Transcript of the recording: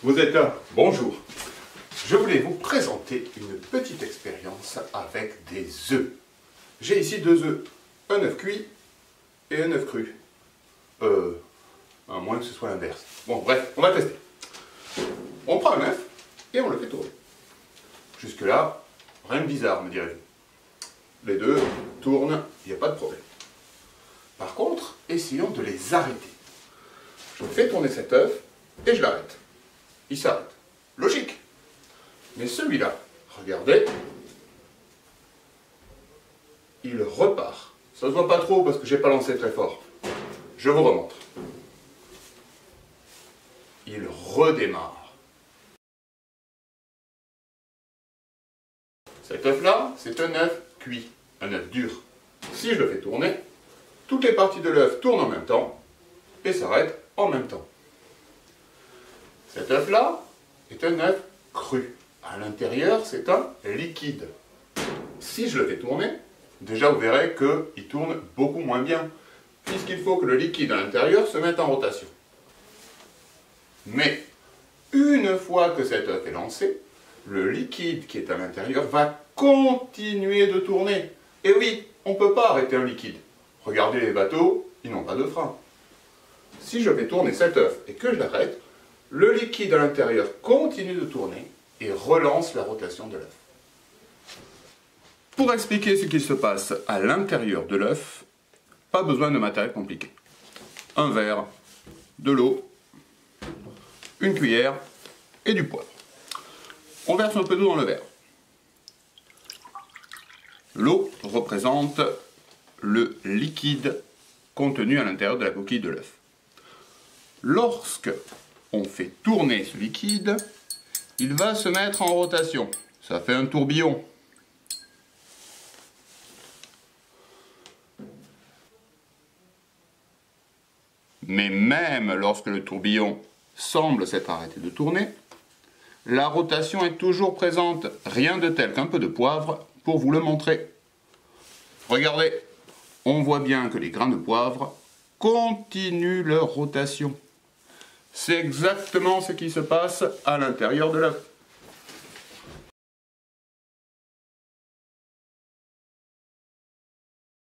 Vous êtes là? Bonjour. Je voulais vous présenter une petite expérience avec des œufs. J'ai ici 2 œufs, un œuf cuit et un œuf cru. À moins que ce soit l'inverse. Bon, bref, on va tester. On prend un œuf et on le fait tourner. Jusque-là, rien de bizarre, me direz-vous. Les deux tournent, il n'y a pas de problème. Par contre, essayons de les arrêter. Je fais tourner cet œuf et je l'arrête. Il s'arrête. Logique. Mais celui-là, regardez, il repart. Ça ne se voit pas trop parce que je n'ai pas lancé très fort. Je vous remontre. Il redémarre. Cet œuf-là, c'est un œuf cuit, un œuf dur. Si je le fais tourner, toutes les parties de l'œuf tournent en même temps et s'arrêtent en même temps. Cet œuf-là est un œuf cru. À l'intérieur, c'est un liquide. Si je le fais tourner, déjà vous verrez qu'il tourne beaucoup moins bien, puisqu'il faut que le liquide à l'intérieur se mette en rotation. Mais, une fois que cet œuf est lancé, le liquide qui est à l'intérieur va continuer de tourner. Et oui, on ne peut pas arrêter un liquide. Regardez les bateaux, ils n'ont pas de frein. Si je fais tourner cet œuf et que je l'arrête, le liquide à l'intérieur continue de tourner et relance la rotation de l'œuf. Pour expliquer ce qui se passe à l'intérieur de l'œuf, pas besoin de matériel compliqué. Un verre, de l'eau, une cuillère et du poivre. On verse un peu d'eau dans le verre. L'eau représente le liquide contenu à l'intérieur de la coquille de l'œuf. Lorsque on fait tourner ce liquide, il va se mettre en rotation. Ça fait un tourbillon. Mais même lorsque le tourbillon semble s'être arrêté de tourner, la rotation est toujours présente. Rien de tel qu'un peu de poivre pour vous le montrer. Regardez, on voit bien que les grains de poivre continuent leur rotation. C'est exactement ce qui se passe à l'intérieur de l'œuf.